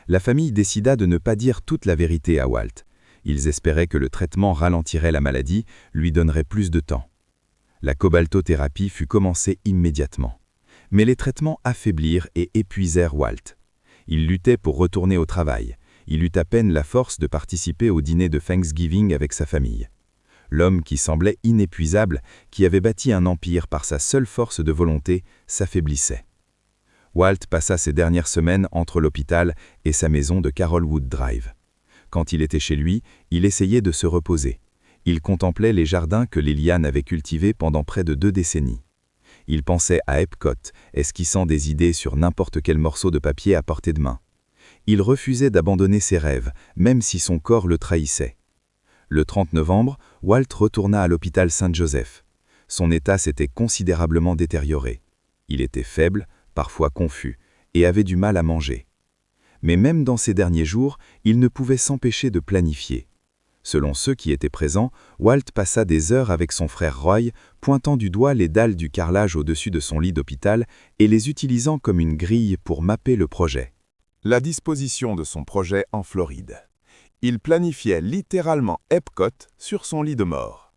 La famille décida de ne pas dire toute la vérité à Walt. Ils espéraient que le traitement ralentirait la maladie, lui donnerait plus de temps. La cobaltothérapie fut commencée immédiatement. Mais les traitements affaiblirent et épuisèrent Walt. Il luttait pour retourner au travail. Il eut à peine la force de participer au dîner de Thanksgiving avec sa famille. L'homme qui semblait inépuisable, qui avait bâti un empire par sa seule force de volonté, s'affaiblissait. Walt passa ses dernières semaines entre l'hôpital et sa maison de Carolwood Drive. Quand il était chez lui, il essayait de se reposer. Il contemplait les jardins que Liliane avait cultivés pendant près de 2 décennies. Il pensait à Epcot, esquissant des idées sur n'importe quel morceau de papier à portée de main. Il refusait d'abandonner ses rêves, même si son corps le trahissait. Le 30 novembre, Walt retourna à l'hôpital Saint-Joseph. Son état s'était considérablement détérioré. Il était faible, parfois confus, et avait du mal à manger. Mais même dans ces derniers jours, il ne pouvait s'empêcher de planifier. Selon ceux qui étaient présents, Walt passa des heures avec son frère Roy, pointant du doigt les dalles du carrelage au-dessus de son lit d'hôpital et les utilisant comme une grille pour mapper le projet. La disposition de son projet en Floride. Il planifiait littéralement Epcot sur son lit de mort.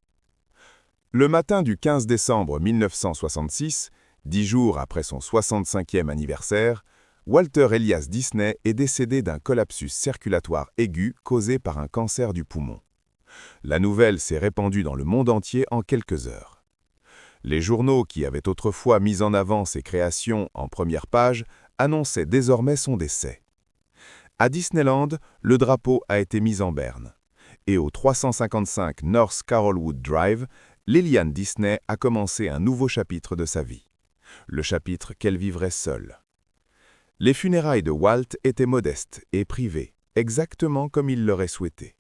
Le matin du 15 décembre 1966, 10 jours après son 65e anniversaire, Walter Elias Disney est décédé d'un collapsus circulatoire aigu causé par un cancer du poumon. La nouvelle s'est répandue dans le monde entier en quelques heures. Les journaux qui avaient autrefois mis en avant ses créations en première page annonçaient désormais son décès. À Disneyland, le drapeau a été mis en berne. Et au 355 North Carolwood Drive, Liliane Disney a commencé un nouveau chapitre de sa vie. Le chapitre qu'elle vivrait seule. Les funérailles de Walt étaient modestes et privées, exactement comme il l'aurait souhaité.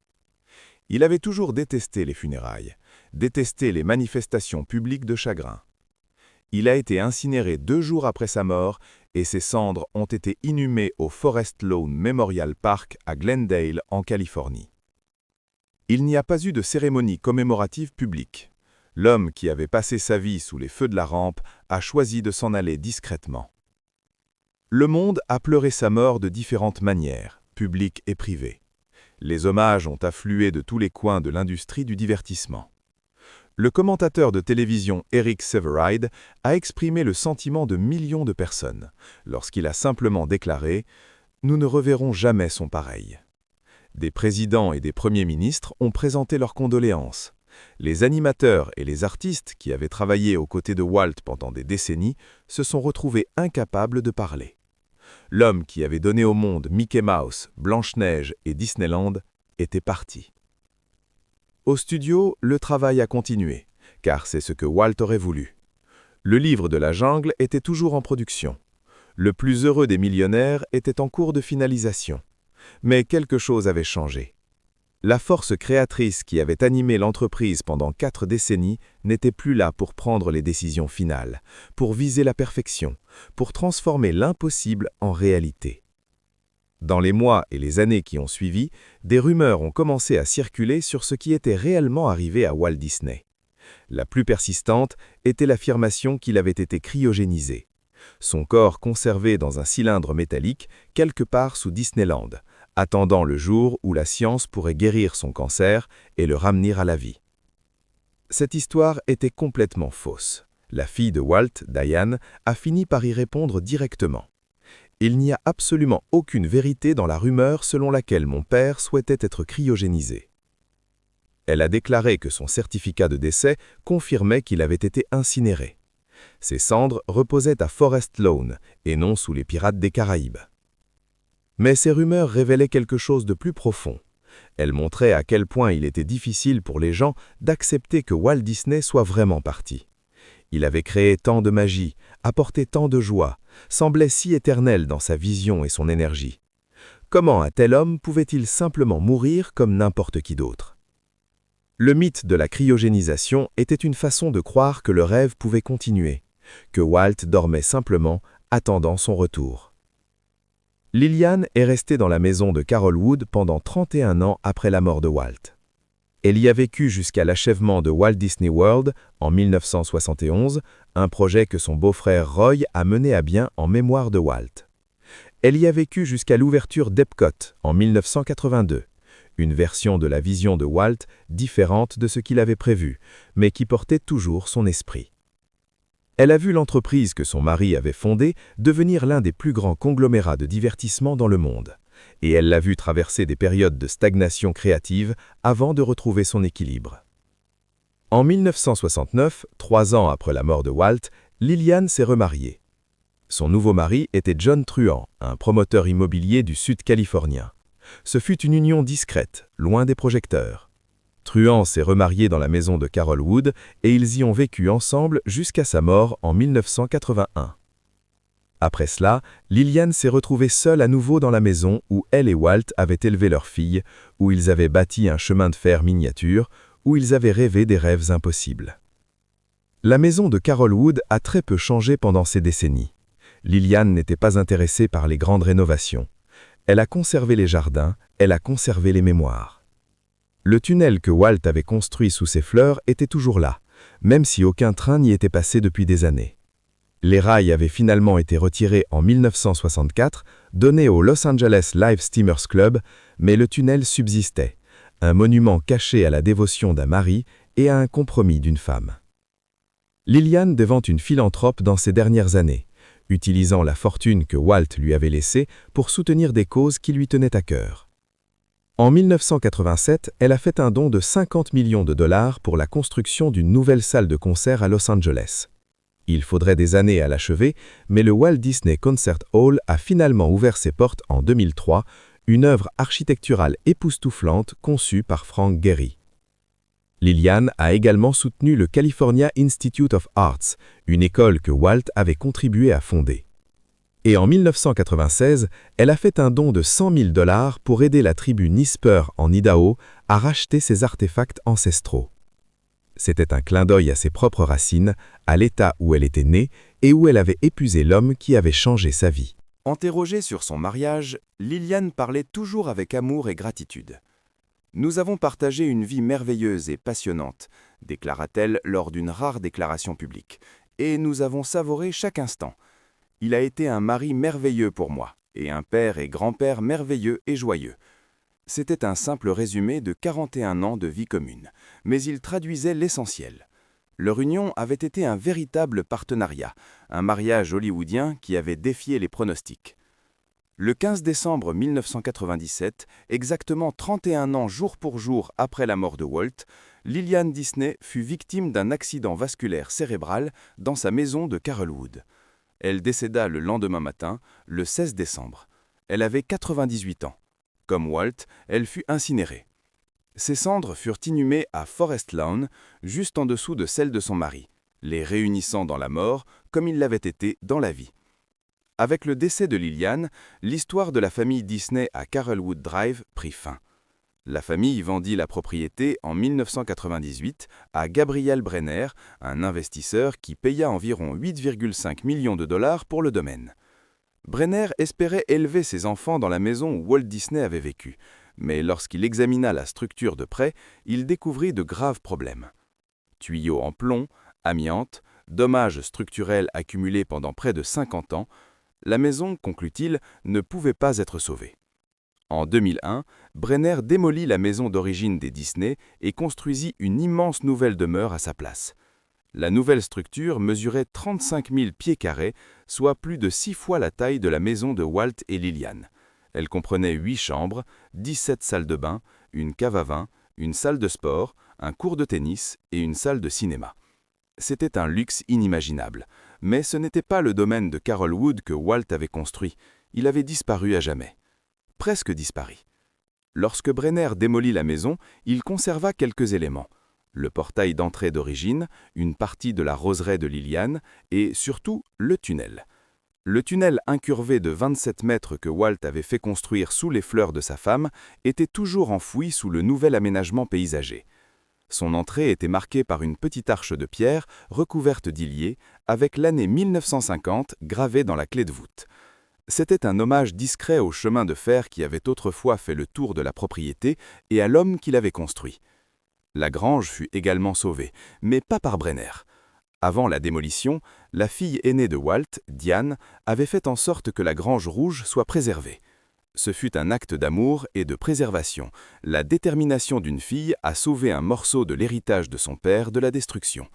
Il avait toujours détesté les funérailles, détesté les manifestations publiques de chagrin. Il a été incinéré 2 jours après sa mort et ses cendres ont été inhumées au Forest Lawn Memorial Park à Glendale, en Californie. Il n'y a pas eu de cérémonie commémorative publique. L'homme qui avait passé sa vie sous les feux de la rampe a choisi de s'en aller discrètement. Le monde a pleuré sa mort de différentes manières, publiques et privées. Les hommages ont afflué de tous les coins de l'industrie du divertissement. Le commentateur de télévision Eric Sevareid a exprimé le sentiment de millions de personnes lorsqu'il a simplement déclaré nous ne reverrons jamais son pareil. Des présidents et des premiers ministres ont présenté leurs condoléances. Les animateurs et les artistes qui avaient travaillé aux côtés de Walt pendant des décennies se sont retrouvés incapables de parler. L'homme qui avait donné au monde Mickey Mouse, Blanche-Neige et Disneyland était parti. Au studio, le travail a continué, car c'est ce que Walt aurait voulu. Le livre de la jungle était toujours en production. Le plus heureux des millionnaires était en cours de finalisation. Mais quelque chose avait changé. La force créatrice qui avait animé l'entreprise pendant 4 décennies n'était plus là pour prendre les décisions finales, pour viser la perfection, pour transformer l'impossible en réalité. Dans les mois et les années qui ont suivi, des rumeurs ont commencé à circuler sur ce qui était réellement arrivé à Walt Disney. La plus persistante était l'affirmation qu'il avait été cryogénisé. Son corps conservé dans un cylindre métallique quelque part sous Disneyland, attendant le jour où la science pourrait guérir son cancer et le ramener à la vie. Cette histoire était complètement fausse. La fille de Walt, Diane, a fini par y répondre directement. Il n'y a absolument aucune vérité dans la rumeur selon laquelle mon père souhaitait être cryogénisé. Elle a déclaré que son certificat de décès confirmait qu'il avait été incinéré. Ses cendres reposaient à Forest Lawn et non sous les pirates des Caraïbes. Mais ces rumeurs révélaient quelque chose de plus profond. Elles montraient à quel point il était difficile pour les gens d'accepter que Walt Disney soit vraiment parti. Il avait créé tant de magie, apporté tant de joie, semblait si éternel dans sa vision et son énergie. Comment un tel homme pouvait-il simplement mourir comme n'importe qui d'autre? Le mythe de la cryogénisation était une façon de croire que le rêve pouvait continuer, que Walt dormait simplement, attendant son retour. Lillian est restée dans la maison de Carol Wood pendant 31 ans après la mort de Walt. Elle y a vécu jusqu'à l'achèvement de Walt Disney World en 1971, un projet que son beau-frère Roy a mené à bien en mémoire de Walt. Elle y a vécu jusqu'à l'ouverture d'Epcot en 1982, une version de la vision de Walt différente de ce qu'il avait prévu, mais qui portait toujours son esprit. Elle a vu l'entreprise que son mari avait fondée devenir l'un des plus grands conglomérats de divertissement dans le monde. Et elle l'a vu traverser des périodes de stagnation créative avant de retrouver son équilibre. En 1969, 3 ans après la mort de Walt, Lillian s'est remariée. Son nouveau mari était John Truant, un promoteur immobilier du sud californien. Ce fut une union discrète, loin des projecteurs. Truant s'est remarié dans la maison de Carol Wood et ils y ont vécu ensemble jusqu'à sa mort en 1981. Après cela, Lillian s'est retrouvée seule à nouveau dans la maison où elle et Walt avaient élevé leur fille, où ils avaient bâti un chemin de fer miniature, où ils avaient rêvé des rêves impossibles. La maison de Carol Wood a très peu changé pendant ces décennies. Lillian n'était pas intéressée par les grandes rénovations. Elle a conservé les jardins, elle a conservé les mémoires. Le tunnel que Walt avait construit sous ses fleurs était toujours là, même si aucun train n'y était passé depuis des années. Les rails avaient finalement été retirés en 1964, donnés au Los Angeles Live Steamers Club, mais le tunnel subsistait, un monument caché à la dévotion d'un mari et à un compromis d'une femme. Lillian devint une philanthrope dans ses dernières années, utilisant la fortune que Walt lui avait laissée pour soutenir des causes qui lui tenaient à cœur. En 1987, elle a fait un don de 50 millions de dollars pour la construction d'une nouvelle salle de concert à Los Angeles. Il faudrait des années à l'achever, mais le Walt Disney Concert Hall a finalement ouvert ses portes en 2003, une œuvre architecturale époustouflante conçue par Frank Gehry. Lillian a également soutenu le California Institute of Arts, une école que Walt avait contribué à fonder. Et en 1996, elle a fait un don de 100 000 dollars pour aider la tribu Nisper en Idaho à racheter ses artefacts ancestraux. C'était un clin d'œil à ses propres racines, à l'état où elle était née et où elle avait épousé l'homme qui avait changé sa vie. Interrogée sur son mariage, Lillian parlait toujours avec amour et gratitude. « Nous avons partagé une vie merveilleuse et passionnante », déclara-t-elle lors d'une rare déclaration publique, « et nous avons savouré chaque instant. Il a été un mari merveilleux pour moi, et un père et grand-père merveilleux et joyeux. » C'était un simple résumé de 41 ans de vie commune, mais il traduisait l'essentiel. Leur union avait été un véritable partenariat, un mariage hollywoodien qui avait défié les pronostics. Le 15 décembre 1997, exactement 31 ans jour pour jour après la mort de Walt, Lillian Disney fut victime d'un accident vasculaire cérébral dans sa maison de Carrollwood. Elle décéda le lendemain matin, le 16 décembre. Elle avait 98 ans. Comme Walt, elle fut incinérée. Ses cendres furent inhumées à Forest Lawn, juste en dessous de celles de son mari, les réunissant dans la mort comme il l'avait été dans la vie. Avec le décès de Lillian, l'histoire de la famille Disney à Carrollwood Drive prit fin. La famille vendit la propriété en 1998 à Gabriel Brenner, un investisseur qui paya environ 8,5 millions de dollars pour le domaine. Brenner espérait élever ses enfants dans la maison où Walt Disney avait vécu, mais lorsqu'il examina la structure de près, il découvrit de graves problèmes. Tuyaux en plomb, amiante, dommages structurels accumulés pendant près de 50 ans, la maison, conclut-il, ne pouvait pas être sauvée. En 2001, Brenner démolit la maison d'origine des Disney et construisit une immense nouvelle demeure à sa place. La nouvelle structure mesurait 35 000 pieds carrés, soit plus de 6 fois la taille de la maison de Walt et Lillian. Elle comprenait 8 chambres, 17 salles de bain, une cave à vin, une salle de sport, un court de tennis et une salle de cinéma. C'était un luxe inimaginable, mais ce n'était pas le domaine de Carrollwood que Walt avait construit. Il avait disparu à jamais. Presque disparu. Lorsque Brenner démolit la maison, il conserva quelques éléments. Le portail d'entrée d'origine, une partie de la roseraie de Lillian et, surtout, le tunnel. Le tunnel incurvé de 27 mètres que Walt avait fait construire sous les fleurs de sa femme était toujours enfoui sous le nouvel aménagement paysager. Son entrée était marquée par une petite arche de pierre recouverte d'iliés, avec l'année 1950 gravée dans la clé de voûte. C'était un hommage discret au chemin de fer qui avait autrefois fait le tour de la propriété et à l'homme qui l'avait construit. La grange fut également sauvée, mais pas par Brenner. Avant la démolition, la fille aînée de Walt, Diane, avait fait en sorte que la grange rouge soit préservée. Ce fut un acte d'amour et de préservation, la détermination d'une fille à sauver un morceau de l'héritage de son père de la destruction.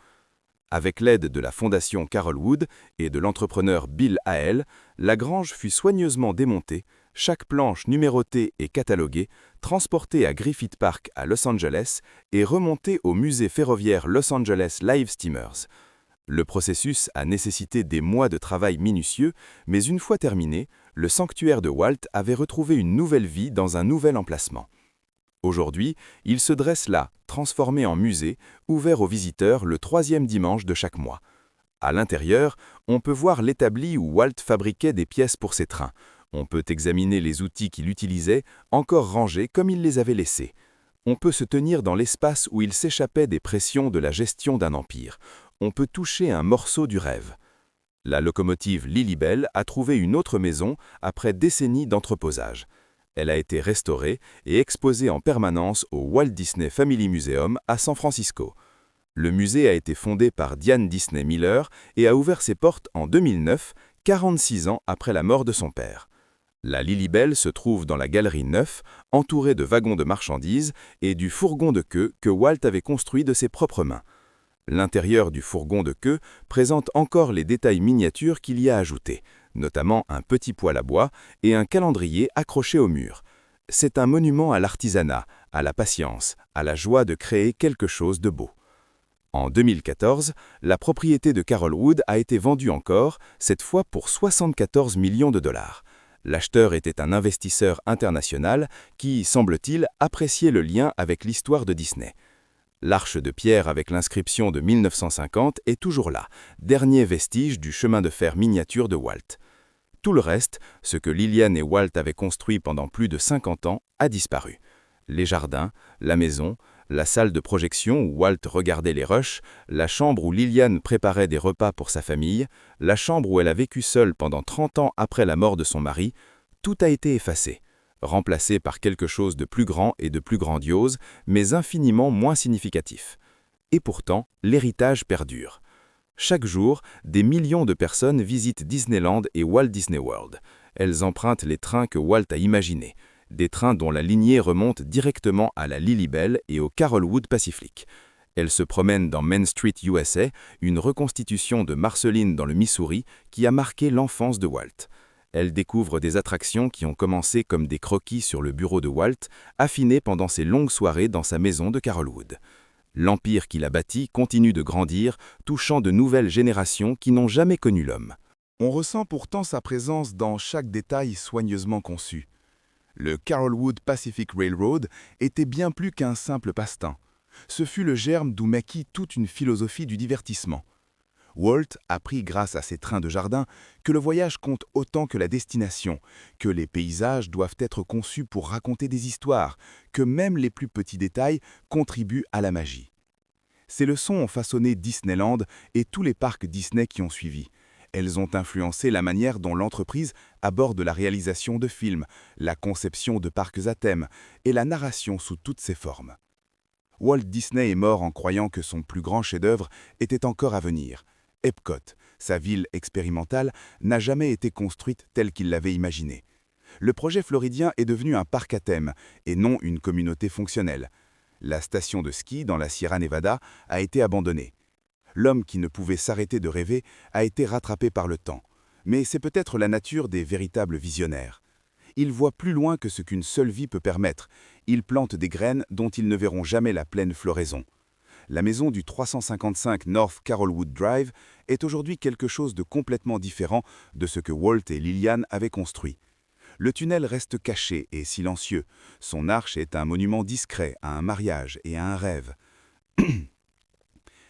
Avec l'aide de la fondation Carrollwood et de l'entrepreneur Bill Hale, la grange fut soigneusement démontée, chaque planche numérotée et cataloguée, transportée à Griffith Park à Los Angeles et remontée au musée ferroviaire Los Angeles Live Steamers. Le processus a nécessité des mois de travail minutieux, mais une fois terminé, le sanctuaire de Walt avait retrouvé une nouvelle vie dans un nouvel emplacement. Aujourd'hui, il se dresse là, transformé en musée, ouvert aux visiteurs le 3e dimanche de chaque mois. À l'intérieur, on peut voir l'établi où Walt fabriquait des pièces pour ses trains. On peut examiner les outils qu'il utilisait, encore rangés comme il les avait laissés. On peut se tenir dans l'espace où il s'échappait des pressions de la gestion d'un empire. On peut toucher un morceau du rêve. La locomotive Lilibelle a trouvé une autre maison après décennies d'entreposage. Elle a été restaurée et exposée en permanence au Walt Disney Family Museum à San Francisco. Le musée a été fondé par Diane Disney Miller et a ouvert ses portes en 2009, 46 ans après la mort de son père. La Lilibelle se trouve dans la galerie 9, entourée de wagons de marchandises et du fourgon de queue que Walt avait construit de ses propres mains. L'intérieur du fourgon de queue présente encore les détails miniatures qu'il y a ajoutés, notamment un petit poêle à bois et un calendrier accroché au mur. C'est un monument à l'artisanat, à la patience, à la joie de créer quelque chose de beau. En 2014, la propriété de Carrollwood a été vendue encore, cette fois pour 74 millions de dollars. L'acheteur était un investisseur international qui, semble-t-il, appréciait le lien avec l'histoire de Disney. L'arche de pierre avec l'inscription de 1950 est toujours là, dernier vestige du chemin de fer miniature de Walt. Tout le reste, ce que Lillian et Walt avaient construit pendant plus de 50 ans, a disparu. Les jardins, la maison, la salle de projection où Walt regardait les rushs, la chambre où Lillian préparait des repas pour sa famille, la chambre où elle a vécu seule pendant 30 ans après la mort de son mari, tout a été effacé, remplacé par quelque chose de plus grand et de plus grandiose, mais infiniment moins significatif. Et pourtant, l'héritage perdure. Chaque jour, des millions de personnes visitent Disneyland et Walt Disney World. Elles empruntent les trains que Walt a imaginés, des trains dont la lignée remonte directement à la Lilibelle et au Carrollwood Pacific. Elles se promènent dans Main Street USA, une reconstitution de Marceline dans le Missouri qui a marqué l'enfance de Walt. Elle découvre des attractions qui ont commencé comme des croquis sur le bureau de Walt, affinés pendant ses longues soirées dans sa maison de Carolwood. L'empire qu'il a bâti continue de grandir, touchant de nouvelles générations qui n'ont jamais connu l'homme. On ressent pourtant sa présence dans chaque détail soigneusement conçu. Le Carolwood Pacific Railroad était bien plus qu'un simple passe-temps. Ce fut le germe d'où naquit toute une philosophie du divertissement. Walt apprit grâce à ses trains de jardin que le voyage compte autant que la destination, que les paysages doivent être conçus pour raconter des histoires, que même les plus petits détails contribuent à la magie. Ces leçons ont façonné Disneyland et tous les parcs Disney qui ont suivi. Elles ont influencé la manière dont l'entreprise aborde la réalisation de films, la conception de parcs à thème et la narration sous toutes ses formes. Walt Disney est mort en croyant que son plus grand chef-d'œuvre était encore à venir. Epcot, sa ville expérimentale, n'a jamais été construite telle qu'il l'avait imaginée. Le projet floridien est devenu un parc à thème et non une communauté fonctionnelle. La station de ski dans la Sierra Nevada a été abandonnée. L'homme qui ne pouvait s'arrêter de rêver a été rattrapé par le temps. Mais c'est peut-être la nature des véritables visionnaires. Ils voient plus loin que ce qu'une seule vie peut permettre. Ils plantent des graines dont ils ne verront jamais la pleine floraison. La maison du 355 North Carolwood Drive est aujourd'hui quelque chose de complètement différent de ce que Walt et Lillian avaient construit. Le tunnel reste caché et silencieux. Son arche est un monument discret à un mariage et à un rêve.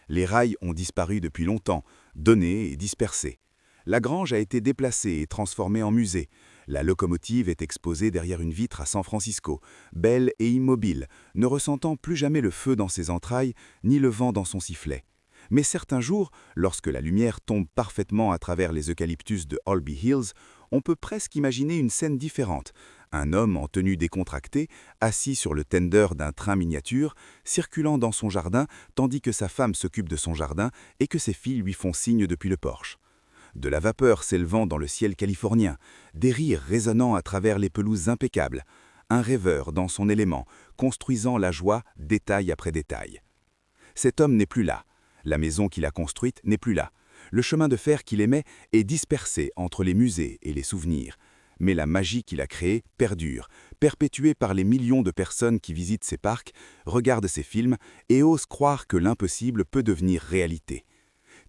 Les rails ont disparu depuis longtemps, donnés et dispersés. La grange a été déplacée et transformée en musée. La locomotive est exposée derrière une vitre à San Francisco, belle et immobile, ne ressentant plus jamais le feu dans ses entrailles, ni le vent dans son sifflet. Mais certains jours, lorsque la lumière tombe parfaitement à travers les eucalyptus de Holby Hills, on peut presque imaginer une scène différente. Un homme en tenue décontractée, assis sur le tender d'un train miniature, circulant dans son jardin tandis que sa femme s'occupe de son jardin et que ses filles lui font signe depuis le porche. De la vapeur s'élevant dans le ciel californien, des rires résonnant à travers les pelouses impeccables, un rêveur dans son élément, construisant la joie détail après détail. Cet homme n'est plus là. La maison qu'il a construite n'est plus là. Le chemin de fer qu'il aimait est dispersé entre les musées et les souvenirs. Mais la magie qu'il a créée perdure, perpétuée par les millions de personnes qui visitent ses parcs, regardent ses films et osent croire que l'impossible peut devenir réalité.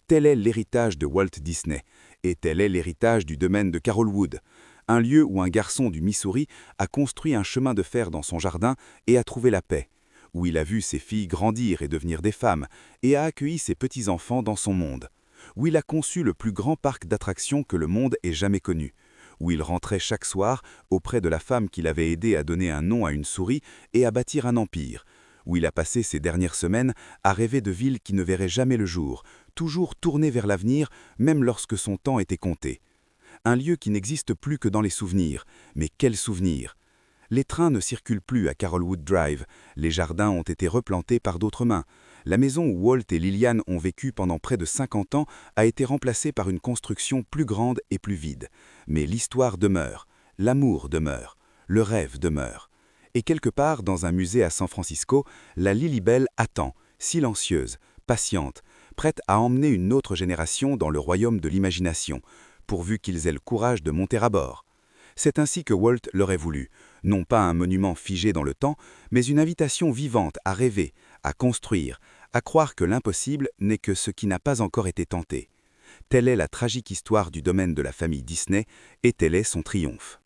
Tel est l'héritage de Walt Disney, et tel est l'héritage du domaine de Carolwood, un lieu où un garçon du Missouri a construit un chemin de fer dans son jardin et a trouvé la paix, où il a vu ses filles grandir et devenir des femmes, et a accueilli ses petits-enfants dans son monde, où il a conçu le plus grand parc d'attractions que le monde ait jamais connu, où il rentrait chaque soir auprès de la femme qu'il avait aidé à donner un nom à une souris et à bâtir un empire, où il a passé ses dernières semaines à rêver de villes qui ne verraient jamais le jour, toujours tourné vers l'avenir, même lorsque son temps était compté. Un lieu qui n'existe plus que dans les souvenirs. Mais quels souvenirs! Les trains ne circulent plus à Carolwood Drive, les jardins ont été replantés par d'autres mains. La maison où Walt et Lillian ont vécu pendant près de 50 ans a été remplacée par une construction plus grande et plus vide. Mais l'histoire demeure, l'amour demeure, le rêve demeure. Et quelque part dans un musée à San Francisco, la Lilibelle attend, silencieuse, patiente, prête à emmener une autre génération dans le royaume de l'imagination, pourvu qu'ils aient le courage de monter à bord. C'est ainsi que Walt l'aurait voulu, non pas un monument figé dans le temps, mais une invitation vivante à rêver, à construire, à croire que l'impossible n'est que ce qui n'a pas encore été tenté. Telle est la tragique histoire du domaine de la famille Disney, et tel est son triomphe.